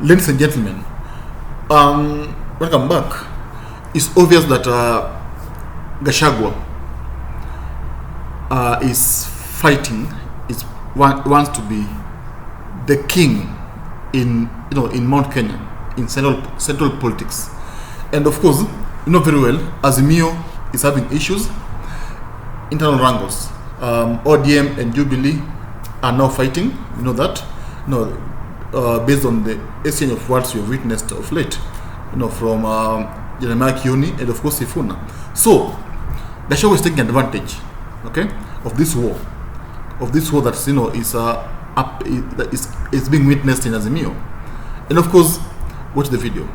Ladies and gentlemen, welcome back. It's obvious that Gachagua is fighting, wants to be the king in Mount Kenya, in central politics, and of course, you know very well, Azimio is having issues, internal wrangles. ODM and Jubilee are now fighting. You know that, based on the exchange of words you have witnessed of late, from Jeremiah Kioni and of course Sifuna. So Gachagua is taking advantage, of this war, that is being witnessed in Azimio. And of course, watch the video.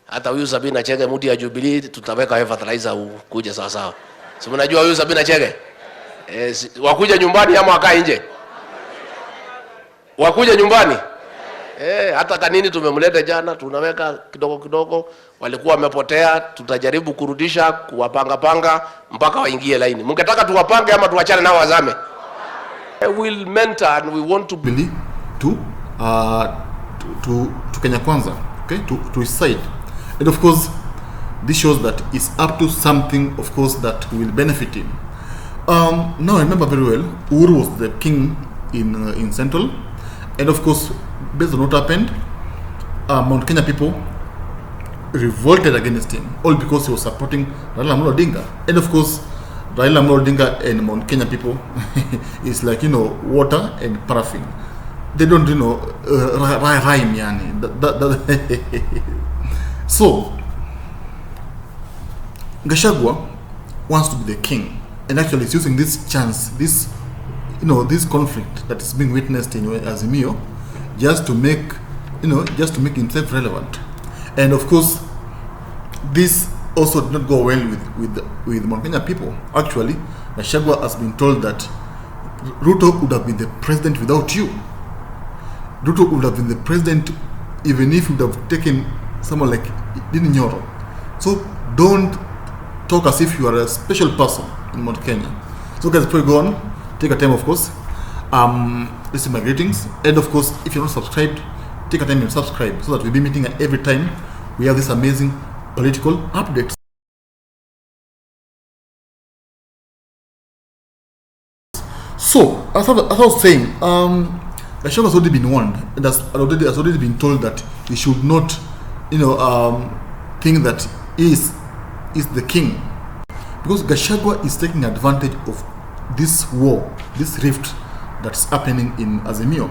Hata huyu Sabina Chege mtu ya Jubilee tutaweka fertilizer kuja sawa sawa. Si mnajua huyu Sabina Chege? Wakuja nyumbani ama wakaa nje? Wakuja nyumbani? Hata kanini tumemleta jana, tunaweka kidogo kidogo, walikuwa wamepotea, tutajaribu kurudisha, kuwapanga mpaka waingie laini. Mngetaka tuwapange ama tuachane nao wazame? We'll mentor and we want to believe to Kenya Kwanza, to his side. And of course, this shows that it's up to something, of course, that will benefit him. Now I remember very well, Uhuru was the king in Central, and of course, based on what happened, Mount Kenya people revolted against him, all because he was supporting Raila Odinga. And of course, Raila Odinga and Mount Kenya people is like, water and paraffin. They don't, rhyme, yani. So, Gachagua wants to be the king, and actually is using this chance, this conflict that is being witnessed in Azimio, just to make himself relevant. And of course, this also did not go well with Mount Kenya people. Actually, Gachagua has been told that Ruto would have been the president without you. Ruto would have been the president even if he would have taken someone like Nyoro. So don't talk as if you are a special person in Mount Kenya. So guys, before you go on, take a time, of course. This is my greetings, and of course, if you're not subscribed, take a time and subscribe so that we'll be meeting every time we have this amazing political updates. So as I was saying, Gachagua has already been warned, and has already been told that he should not, think that he is the king, because Gachagua is taking advantage of this war, this rift that's happening in Azimio,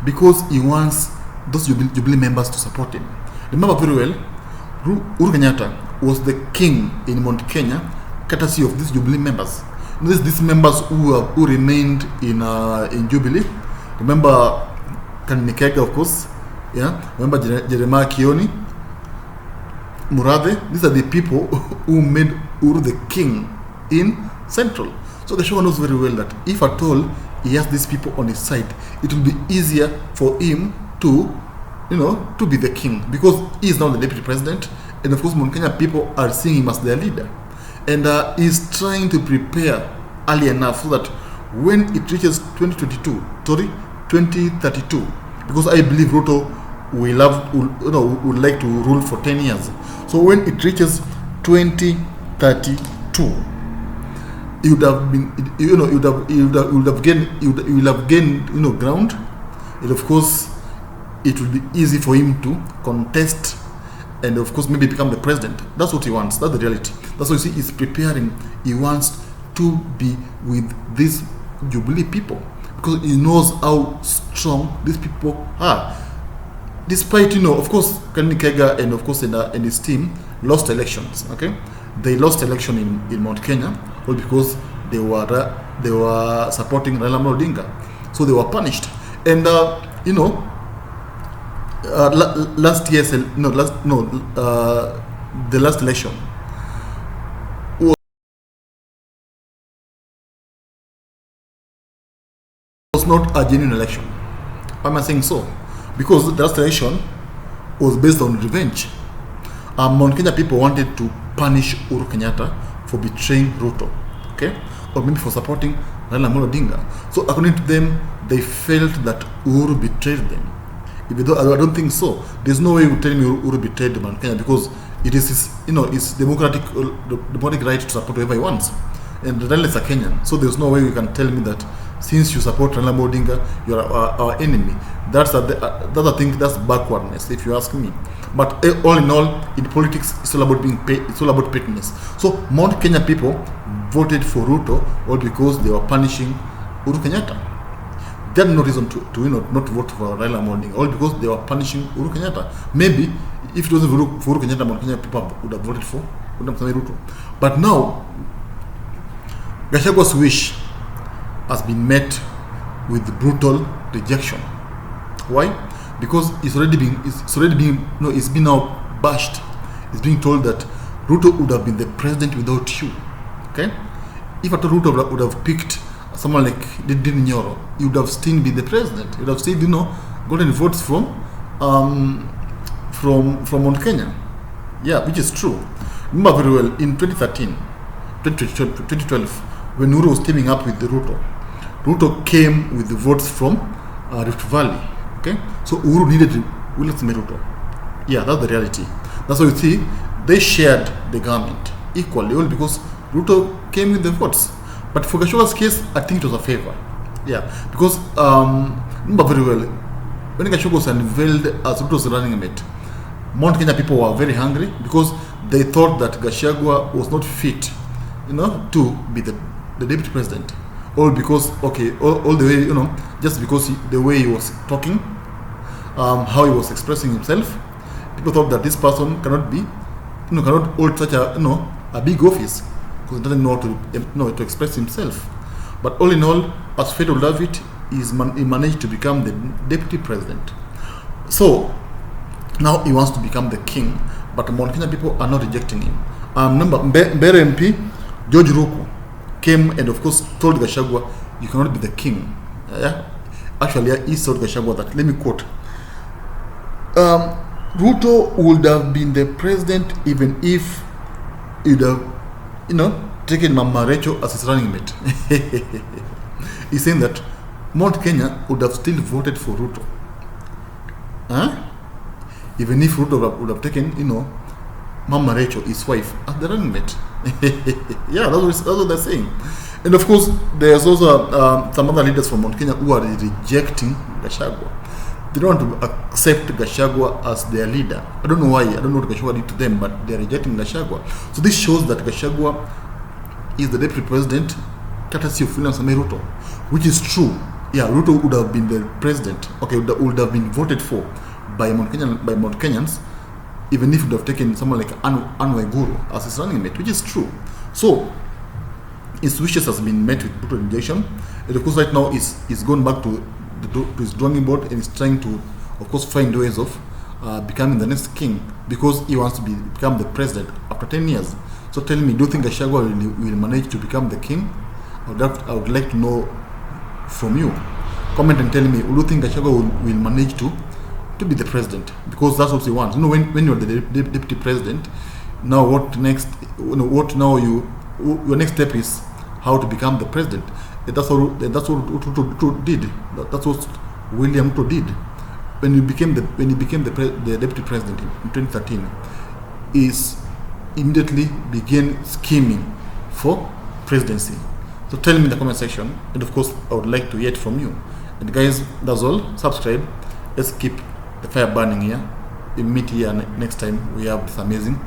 because he wants those Jubilee members to support him. Remember very well, Uhuru Kenyatta was the king in Mount Kenya, courtesy of these Jubilee members. These members who remained in Jubilee. Remember Kaninikega, of course. Yeah. Remember Jeremiah Kioni, Murathe. These are the people who made Uhuru the king in Central. So Gachagua knows very well that if at all he has these people on his side, it will be easier for him to be the king, because he is now the deputy president, and of course Mount Kenya people are seeing him as their leader, and he's trying to prepare early enough so that when it reaches 2032, because I believe Ruto would like to rule for 10 years. So when it reaches 2032, you would have gained ground, and of course it will be easy for him to contest and of course maybe become the president. That's what he wants. That's the reality. That's why you see he's preparing. He wants to be with these Jubilee people, because he knows how strong these people are. Despite, of course, Kaninikega and of course and his team lost elections. They lost election in Mount Kenya, all because they were supporting Raila Odinga, so they were punished. And the last election was not a genuine election. Why am I saying so? Because the last election was based on revenge. Mount Kenya people wanted to punish Uhuru Kenyatta for betraying Ruto, or maybe for supporting Raila Odinga. So according to them, they felt that Uhuru betrayed them. Even though I don't think so. There's no way you tell me Uhuru betrayed Mount Kenya, because it is his, his democratic right to support whoever he wants. And Raila is a Kenyan, so there's no way you can tell me that since you support Raila Odinga, you're our enemy. That's I think that's backwardness, if you ask me. But all in all, in politics, it's all about being paid. It's all about pettiness. So Mount Kenya people voted for Ruto all because they were punishing Uhuru Kenyatta. They had no reason to not vote for Raila Odinga, all because they were punishing Uhuru Kenyatta. Maybe if it wasn't for Uhuru Kenyatta, Mount Kenya people would have voted for Ruto. But now, Gachagua'S wish has been met with brutal rejection. Why? Because it's been now bashed. It's being told that Ruto would have been the president without you. Okay? If at all Ruto would have picked someone like Didi Nyoro, he would have still been the president. He would have still, gotten votes from Mount Kenya. Yeah, which is true. Remember very well, in 2012, when Uhuru was teaming up with Ruto came with the votes from Rift Valley. Okay, so Uhuru needed Ruto. Yeah, that's the reality. That's why you see they shared the government equally, all because Ruto came with the votes. But for Gachagua'S case, I think it was a favor. Yeah, because remember very well, when Gachagua was unveiled as Ruto's running mate, Mount Kenya people were very hungry because they thought that Gachagua was not fit, to be the deputy president. All because, all the way, just because the way he was talking, how he was expressing himself, people thought that this person cannot be, cannot hold such a big office because he doesn't know how to express himself. But all in all, as fate will have it, he managed to become the deputy president. So now he wants to become the king, but Mount Kenya people are not rejecting him. Remember, Mbere MP George Ruku came and of course told Gachagua, you cannot be the king. Actually, he told Gachagua that, let me quote, Ruto would have been the president even if he'd have, taken Mama Rachel as his running mate. He's saying that Mount Kenya would have still voted for Ruto. Even if Ruto would have taken, Mama Rachel, his wife, as the running mate. Yeah, that's what they're saying. And of course, there's also some other leaders from Mount Kenya who are rejecting Gachagua. They don't want to accept Gachagua as their leader. I don't know why. I don't know what Gachagua did to them, but they're rejecting Gachagua. So this shows that Gachagua is the deputy president, courtesy of William Samoei Ruto, which is true. Yeah, Ruto would have been the president. Okay, would have been voted for by Mount Kenyans, even if it would have taken someone like Anne Waiguru as his running mate, which is true. So his wishes has been met with brutal rejection. And of course, right now he's gone back to his drawing board and is trying to, of course, find ways of becoming the next king, because he wants to become the president after 10 years. So tell me, do you think Gachagua will manage to become the king? I would like to know from you. Comment and tell me, do you think Gachagua will manage to be the president? Because that's what he wants. When you're the deputy president, now what next? Your next step is how to become the president. That's what Ruto did. That's what William Ruto did. When he became the deputy president in 2013, is immediately began scheming for presidency. So tell me in the comment section, and of course I would like to hear it from you. And guys, that's all. Subscribe. Let's keep the fire burning here. We meet here next time. We have this amazing